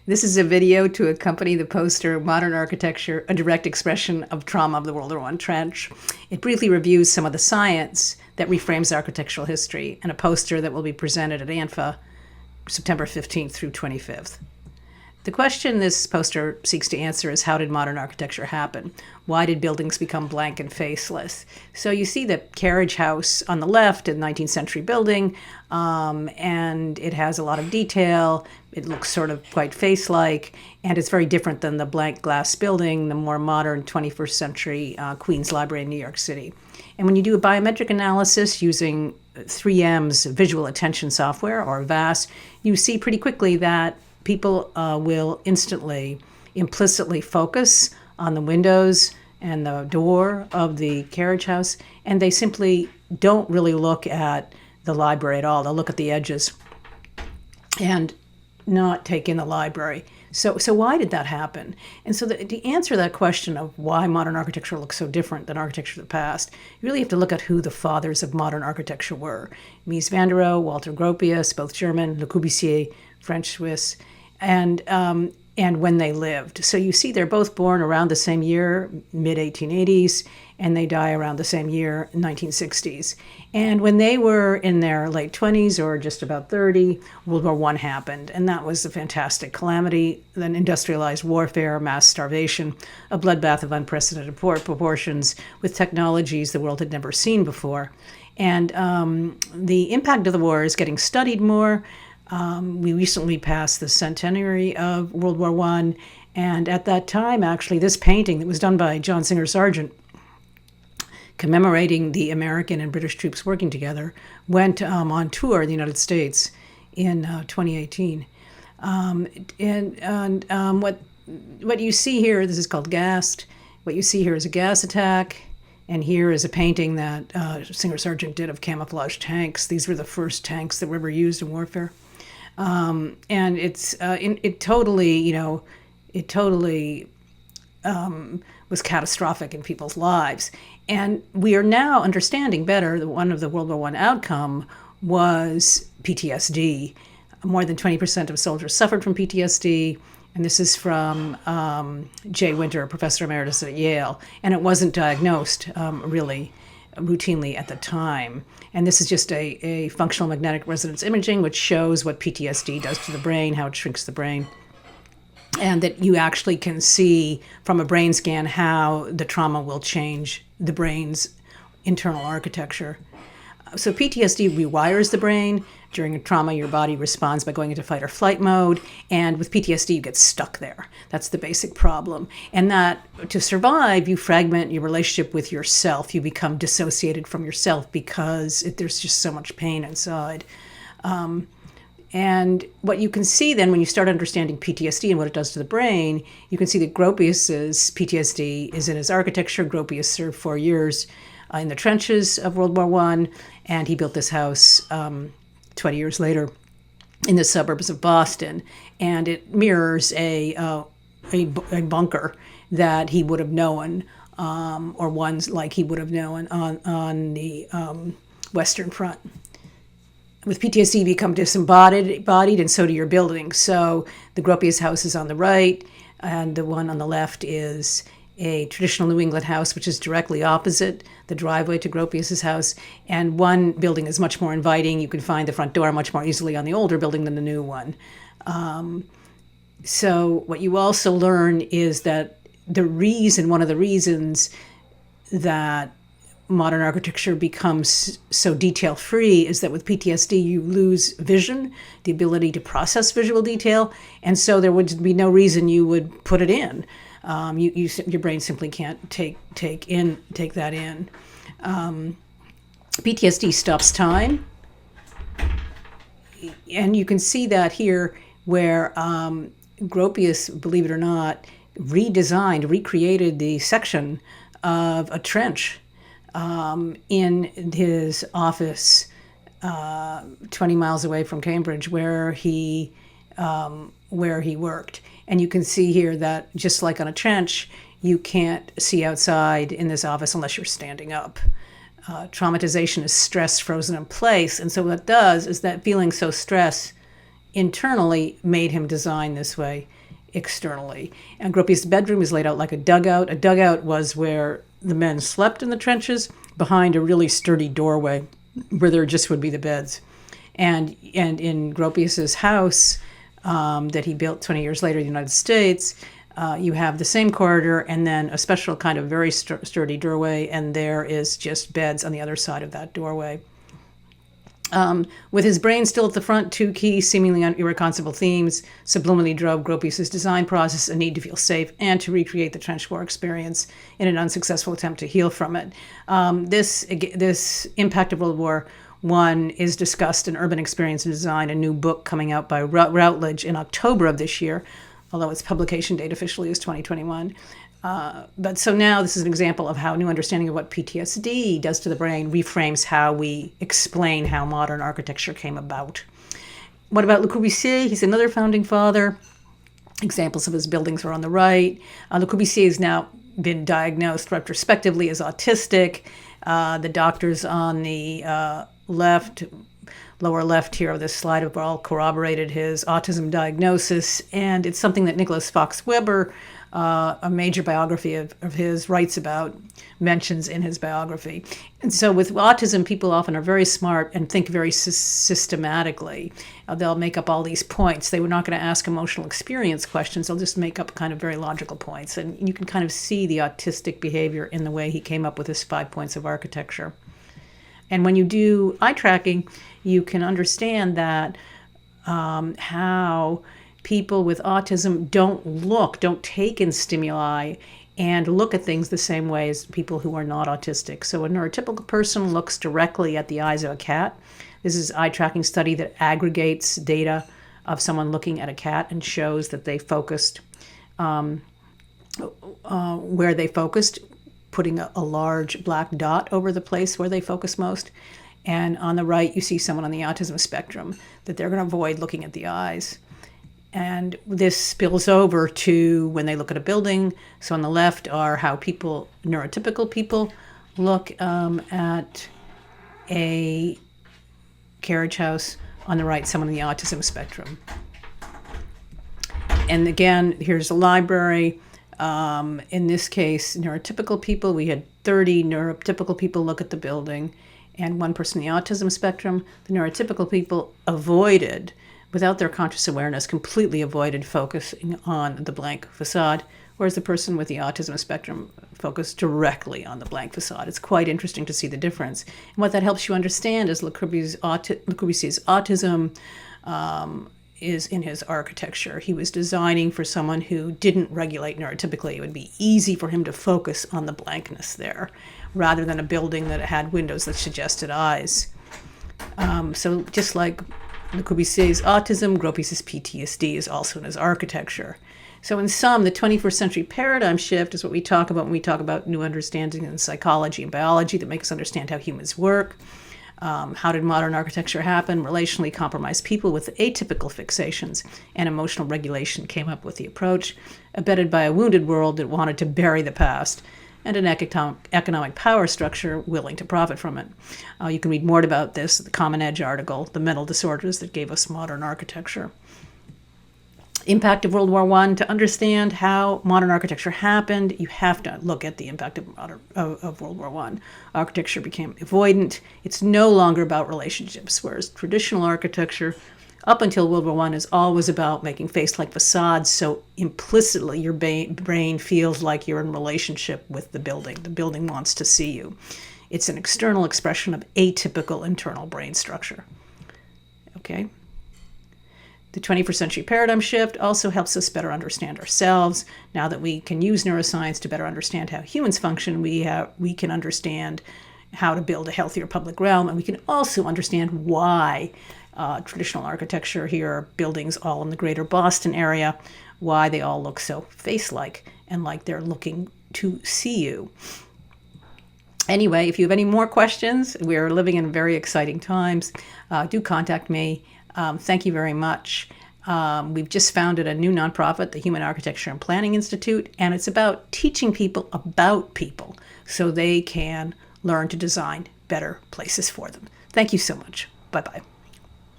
This is a video to accompany the poster Modern Architecture, a Direct Expression of Trauma of the World War I Trench. It briefly reviews some of the science that reframes architectural history, and a poster that will be presented at ANFA September 15th through 25th. The question this poster seeks to answer is, how did modern architecture happen? Why did buildings become blank and faceless? So you see the carriage house on the left, a 19th century building, and it has a lot of detail. It looks sort of quite face-like, and it's very different than the blank glass building, the more modern 21st century Queens Library in New York City. And when you do a biometric analysis using 3M's visual attention software, or VAS, you see pretty quickly that people will instantly, implicitly focus on the windows and the door of the carriage house, and they simply don't really look at the library at all. They'll look at the edges and not take in the library. So why did that happen? And so to answer that question of why modern architecture looks so different than architecture of the past, you really have to look at who the fathers of modern architecture were. Mies van der Rohe, Walter Gropius, both German, Lukou BC, French-Swiss, and when they lived. So you see they're both born around the same year, mid-1880s, and they die around the same year, 1960s. And when they were in their late 20s or just about 30, World War I happened, and that was a fantastic calamity, then industrialized warfare, mass starvation, a bloodbath of unprecedented proportions with technologies the world had never seen before. And the impact of the war is getting studied more. We recently passed the centenary of World War I, and at that time, actually, this painting that was done by John Singer Sargent, commemorating the American and British troops working together, went on tour in the United States in 2018. What you see here, this is called Gast. What you see here is a gas attack. And here is a painting that Singer Sargent did of camouflage tanks. These were the first tanks that were ever used in warfare. And it totally was catastrophic in people's lives. And we are now understanding better that one of the World War I outcome was PTSD. More than 20% of soldiers suffered from PTSD. And this is from Jay Winter, a professor emeritus at Yale. And it wasn't diagnosed really routinely at the time. And this is just a functional magnetic resonance imaging, which shows what PTSD does to the brain, how it shrinks the brain. And that you actually can see from a brain scan how the trauma will change the brain's internal architecture. So PTSD rewires the brain. During a trauma, your body responds by going into fight or flight mode. And with PTSD, you get stuck there. That's the basic problem. And that to survive, you fragment your relationship with yourself. You become dissociated from yourself because there's just so much pain inside. And what you can see then when you start understanding PTSD and what it does to the brain, you can see that Gropius's PTSD is in his architecture. Gropius served 4 years in the trenches of World War I, and he built this house 20 years later in the suburbs of Boston. And it mirrors a bunker that he would have known, or ones like he would have known on the Western Front. With PTSD, you become disembodied, and so do your buildings. So the Gropius House is on the right, and the one on the left is a traditional New England house, which is directly opposite the driveway to Gropius's house. And one building is much more inviting. You can find the front door much more easily on the older building than the new one. So what you also learn is that one of the reasons that modern architecture becomes so detail-free is that with PTSD, you lose vision, the ability to process visual detail, and so there would be no reason you would put it in. Your brain simply can't take that in. PTSD stops time, and you can see that here where Gropius, believe it or not, recreated the section of a trench in his office 20 miles away from Cambridge, where he worked. And you can see here that just like on a trench, you can't see outside in this office unless you're standing up. Traumatization is stress frozen in place. And so what it does is that feeling so stressed internally made him design this way externally. And Gropius' bedroom is laid out like a dugout. A dugout was where the men slept in the trenches behind a really sturdy doorway where there just would be the beds. And in Gropius's house that he built 20 years later in the United States, you have the same corridor and then a special kind of very sturdy doorway, and there is just beds on the other side of that doorway. With his brain still at the front, two key, seemingly irreconcilable themes subliminally drove Gropius' design process: a need to feel safe and to recreate the trench war experience in an unsuccessful attempt to heal from it. This impact of World War I is discussed in Urban Experience and Design, a new book coming out by Routledge in October of this year, although its publication date officially is 2021. But so now this is an example of how new understanding of what PTSD does to the brain reframes how we explain how modern architecture came about. What about Lukou BC? He's another founding father. Examples of his buildings are on the right. Lukou BC has now been diagnosed retrospectively as autistic. The doctors on the lower left here of this slide have all corroborated his autism diagnosis, and it's something that Nicholas Fox Weber, a major biography of his, writes about, mentions in his biography. And so with autism, people often are very smart and think very systematically. They'll make up all these points. They were not going to ask emotional experience questions. They'll just make up kind of very logical points. And you can kind of see the autistic behavior in the way he came up with his 5 points of architecture. And when you do eye tracking, you can understand that how people with autism don't take in stimuli and look at things the same way as people who are not autistic. So a neurotypical person looks directly at the eyes of a cat. This is an eye tracking study that aggregates data of someone looking at a cat and shows that they focused where they focused, putting a large black dot over the place where they focus most. And on the right, you see someone on the autism spectrum that they're going to avoid looking at the eyes. And this spills over to when they look at a building. So on the left are how people, neurotypical people, look at a carriage house. On the right, someone on the autism spectrum. And again, here's a library. In this case, neurotypical people, we had 30 neurotypical people look at the building and one person on the autism spectrum. The neurotypical people avoided, without their conscious awareness, completely avoided focusing on the blank facade, whereas the person with the autism spectrum focused directly on the blank facade. It's quite interesting to see the difference. And what that helps you understand is Le Corbusier's autism is in his architecture. He was designing for someone who didn't regulate neurotypically. It would be easy for him to focus on the blankness there, rather than a building that had windows that suggested eyes. So just like Le Corbusier's autism, Gropius's PTSD is also in his architecture. So in sum, the 21st century paradigm shift is what we talk about when we talk about new understanding in psychology and biology that make us understand how humans work. How did modern architecture happen? Relationally compromised people with atypical fixations and emotional regulation came up with the approach, abetted by a wounded world that wanted to bury the past, and an economic power structure willing to profit from it. You can read more about this, the Common Edge article, The Mental Disorders That Gave Us Modern Architecture. Impact of World War I. To understand how modern architecture happened, you have to look at the impact of World War I. Architecture became avoidant. It's no longer about relationships, whereas traditional architecture, up until World War I, is always about making face-like facades, so implicitly your brain feels like you're in relationship with the building. The building wants to see you. It's an external expression of atypical internal brain structure. Okay? The 21st century paradigm shift also helps us better understand ourselves. Now that we can use neuroscience to better understand how humans function, we can understand how to build a healthier public realm, and we can also understand why traditional architecture here, buildings all in the greater Boston area, why they all look so face-like and like they're looking to see you. Anyway, if you have any more questions, we're living in very exciting times. Do contact me. Thank you very much. We've just founded a new nonprofit, the Human Architecture and Planning Institute, and it's about teaching people about people so they can learn to design better places for them. Thank you so much. Bye-bye.